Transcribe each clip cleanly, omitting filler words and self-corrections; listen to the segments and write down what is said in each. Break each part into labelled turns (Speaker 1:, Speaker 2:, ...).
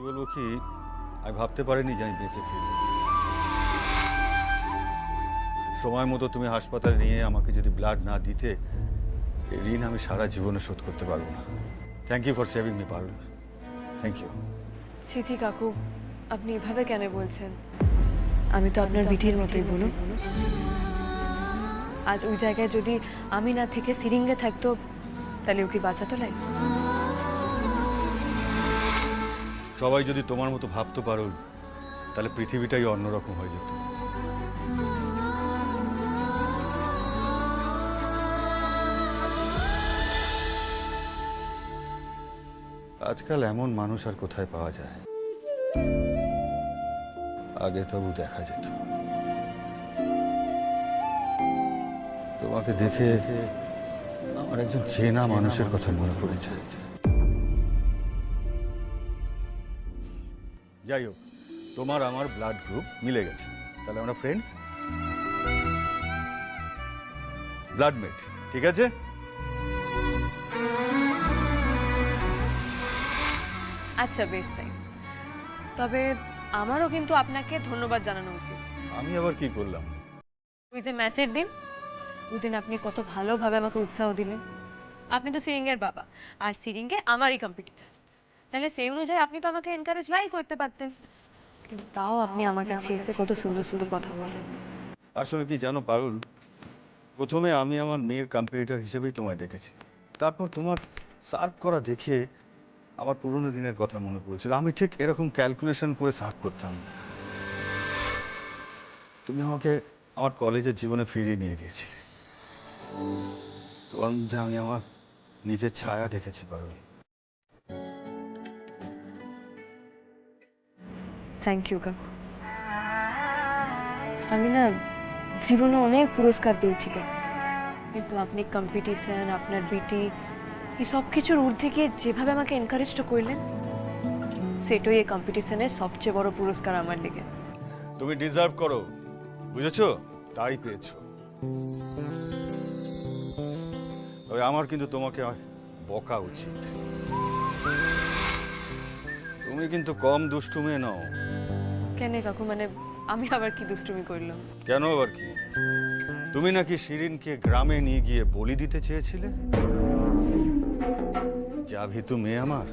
Speaker 1: সত্যি বলবো কি, আমি ভাবতে পারিনি যে আমি বেঁচে ফিরব। সময় মতো তুমি হাসপাতালে নিয়ে আমাকে যদি ব্লাড না দিতে, এই ঋণ আমি সারা জীবনে শোধ করতে পারবো না। Thank you for saving me Parul, thank you.
Speaker 2: ছি কাকু, আপনি এভাবে কেন বলছেন? আমি তো আপনার বিটির মতোই, বলুন। আজ ওই জায়গায় যদি আমি না থেকে সিরিঙ্গে থাকতো, তাহলে ও কি বাঁচাতো নাই?
Speaker 1: সবাই যদি তোমার মতো ভাবতে পারুল, তাহলে পৃথিবীটাই অন্যরকম হয়ে যেত। আজকাল এমন মানুষ আর কোথায় পাওয়া যায়? আগে তবু দেখা যেত। তোমাকে দেখে আমার একজন চেনা মানুষের কথা মনে পড়েছে। যাই হোক, তোমার আমার ব্লাড গ্রুপ মিলে গেছে, তাহলে আমরা ফ্রেন্ডস, ব্লাডমেট, ঠিক আছে?
Speaker 2: আচ্ছা বেশ তাই। তবে আমারও কিন্তু আপনাকে ধন্যবাদ জানানো উচিত।
Speaker 1: আমি আবার কি করলাম?
Speaker 2: ওই যে ম্যাচের দিন, ওই দিন আপনি কত ভালোভাবে আমাকে উৎসাহ দিলেন। আপনি তো সিরিঙ্গের বাবা, আর সিরিঙ্গে আমারই কম্পিটিটর, তাহলে সেই অনুযায়ী আপনি তো আমাকে এনকারেজ লাই করতে পারতেন। কিন্তু তাও আপনি আমার কাছে এসে কত সুন্দর সুন্দর কথা বলেন।
Speaker 1: আসলে কি জানো পারুল, প্রথমে আমি আমার মেয়ের কম্পিটিটর হিসেবেই তোমায় দেখেছি। তারপর তোমার সার্ভ করা দেখে আমার পুরোনো দিনের কথা মনে পড়েছিল। আমি ঠিক এরকম ক্যালকুলেশন করে সার্ভ করতাম। তুমি আমাকে আমার কলেজের জীবনে ফিরিয়ে নিয়ে গেছি। তোমার মধ্যে আমি আমার নিজের ছায়া দেখেছি পারুল।
Speaker 2: থ্যাংক ইউ কাকু। আমি না জীবনে অনেক পুরস্কার পেয়েছি কাকু, কিন্তু আপনি কম্পিটিশন, আপনার বিটি, এই সব কিছুর ঊর্ধ্বে গিয়ে যেভাবে আমাকে এনকারেজটা করলেন, সেটাই এই কম্পিটিশনের সবচেয়ে বড় পুরস্কার আমার লেগে।
Speaker 1: তুমি ডিজার্ভ করো, বুঝেছো? তাই পেয়েছো। তবে আমার কিন্তু তোমাকে বকা উচিত। তুমি কিন্তু কম দুষ্টু মেয়ে নও।
Speaker 2: কেন কাকু, মানে আমি আবার কি দুষ্টুমি করলাম?
Speaker 1: কেন আবার কি? তুমি নাকি শিরিনকে গ্রামে নিয়ে গিয়ে বলি দিতে চেয়েছিলে। যা ভীতু মেয়ে আমার,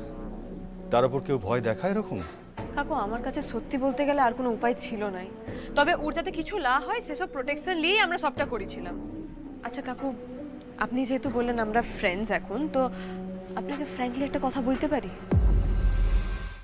Speaker 1: তার উপর কেউ ভয় দেখায় এরকম?
Speaker 2: কাকু, আমার কাছে সত্যি বলতে গেলে আর কোনো উপায় ছিল নাই। তবে ওর যাতে কিছু না হয় সেসব প্রোটেকশন নিয়েই আমরা সবটা করেছিলাম। আচ্ছা কাকু, আপনি যেহেতু বললেন আমরা ফ্রেন্ডস এখন, তো আপনাকে ফ্র্যাঙ্কলি একটা কথা বলতে পারি?